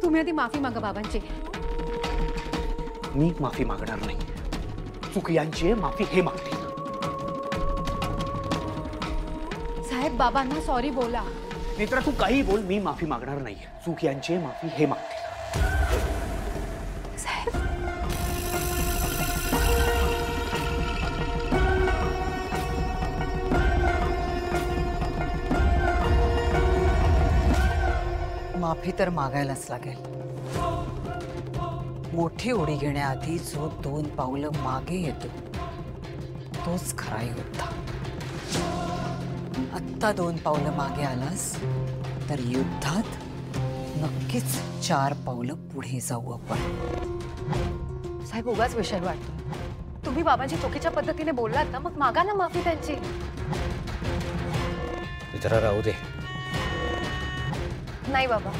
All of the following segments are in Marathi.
तुम्ही आधी माफी मागा बाबांची। मी माफी मागणार नाही, चूक यांची आहे, माफी हे मागतील। साहेब बाबांना सॉरी बोला। नेत्रा तू काही बोल, मी माफी मागणार नाही, चूक यांची आहे, माफी हे मागतील। साहेब माफी तर मागायलाच लागेल। मोठी उडी घेण्याआधी जो 2 पावलं मागे येतो तोच खरा योद्धा। आत्ता 2 पावलं मागे आलास तर युद्धात नक्कीच 4 पावलं पुढे जाऊ आपण। साहेब उगाच विषय वाटतो। तुम्ही बाबांची चुकीच्या पद्धतीने बोललात ना, मग मागा ना माफी त्यांची। जरा राहू दे। नाही बाबा,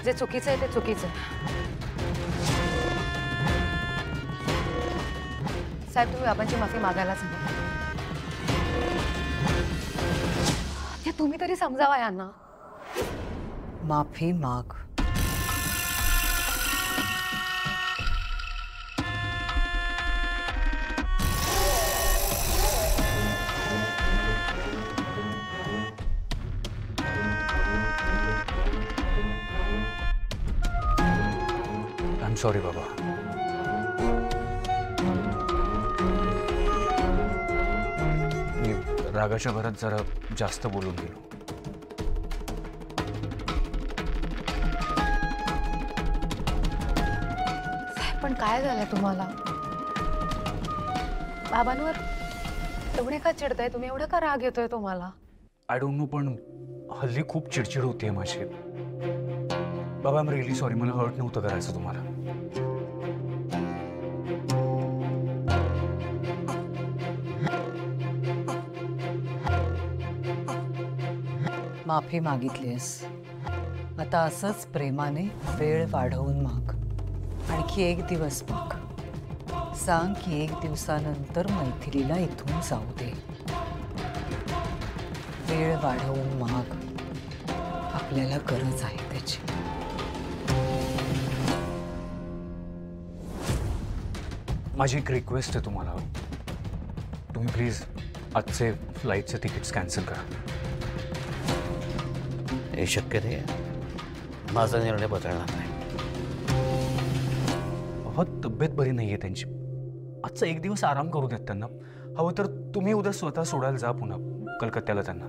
जे चुकीचं आहे ते चुकीचं आहे। साहेब तुम्ही बाबांची माफी मागायलाच हवी। तुम्ही तरी समजावा यांना। माफी माग। आय एम सॉरी बाबा। मी रागाच्या भरात जरा जास्त बोलून गेलो। पण काय झालंय तुम्हाला? बाबांवर एवढे का चिडताय तुम्ही? एवढं का राग येतोय तुम्हाला? आय डोंट नो, पण हल्ली खूप चिडचिड होतीये माझी। बाबा आय एम रिअली सॉरी, मला हर्ट नव्हतं करायचं तुम्हाला। माफी मागितलीस, आता असंच प्रेमाने वेळ वाढवून माग। आणखी 1 दिवस माग। सांग की 1 दिवसानंतर मैथिलीला इथून जाऊ दे। वेळ वाढवून माग, आपल्याला गरज आहे त्याची। माझी एक रिक्वेस्ट आहे तुम्हाला, तुम्ही प्लीज आजचे फ्लाईटचे तिकीट्स कॅन्सल करा। हे शक्य नाही, माझा निर्णय बदलणार नाही। अहो तब्येत बरी नाहीये त्यांची, आजचा 1 दिवस आराम करू देत त्यांना। हवं तर तुम्ही उद्या स्वतः सोडायला जा पुन्हा कलकत्त्याला त्यांना।